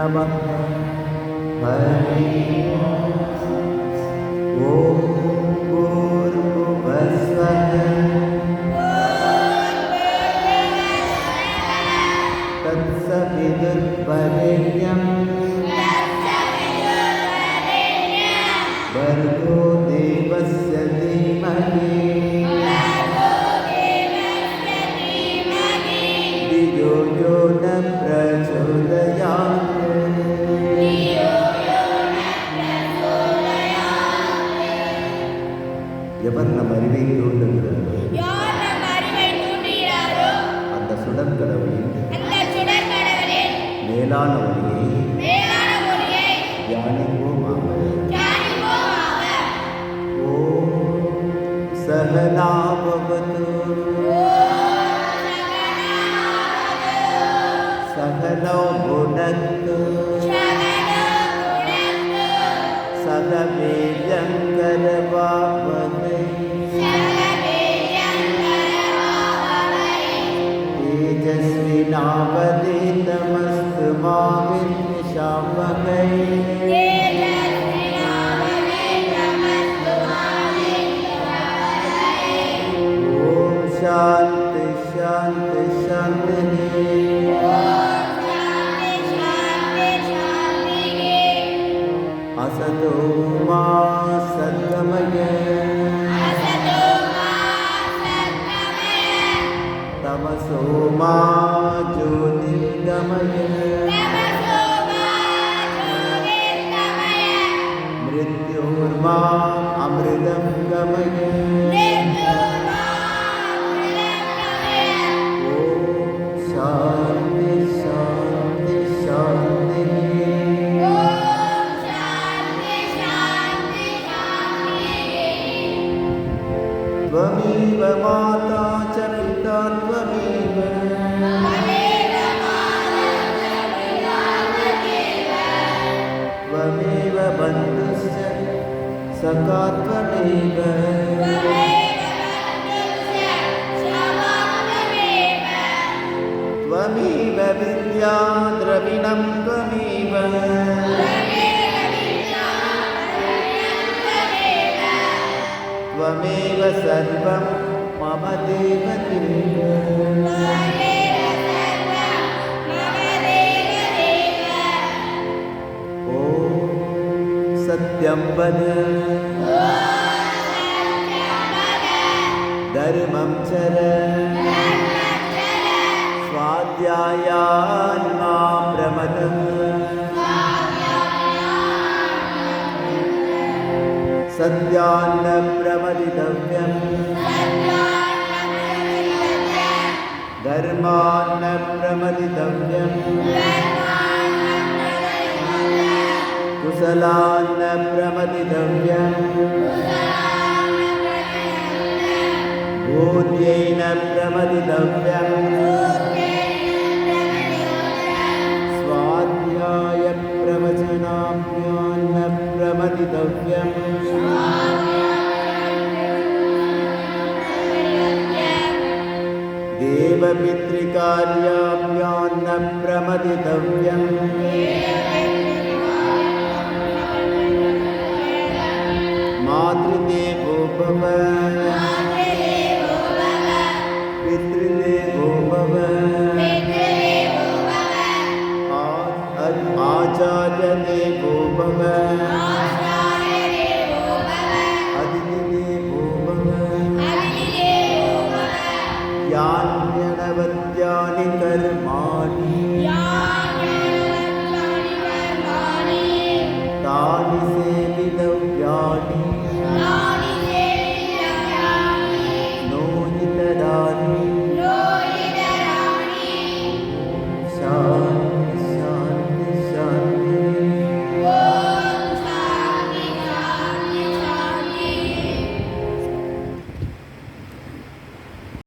नमः। हरि ओम भूर्भुवस्वः तत्सवितुर्वरेण्यं भर्गो देवस्य धीमहि धियो यो न प्रचोदयात्। எவர் நம் அறிவை தூண்டுகிறாரோ அந்த சுடர் கடவுளின் மேலான ஒளியை தியானிப்போமாக. ஓம் சகனா பவது சகனோ புனக்து சக வீர்யங்கரவாவஹை तेजस्विनावधीतमस्तु मा विद्विषावहै। ओम शांति शांति शांति। असतो मा सद्गमय तमसो मा ज्योतिर्गमय मृत्योर्मा अमृतं गमय। ओम शांति शांति शांति। त्वमेव माता च पिता त्वमेव त्वमेव बन्धुश्च सखा त्वमेव त्वमेव विद्या द्रविणं त्वमेव त्वमेव सर्वं मम देव देव। ओम सत्यं वद धर्मं चर स्वाध्यायान् मा प्रमद। सत्यान्न प्रमदितव्यं धर्मान्न प्रमदितव्यं कुशलान्न प्रमदितव्यं बोध्येन प्रमदितव्यं स्वाध्याय प्रवचनाभ्यान्न प्रमदितव्यं देवपितृकार्याभ्यान्न प्रमदितव्यं मातृदेवो भव पितृदेवो भव आचार्यदेवो भव अतिथिदेवो भव। यान्यनवद्यानि कर्माणि तानि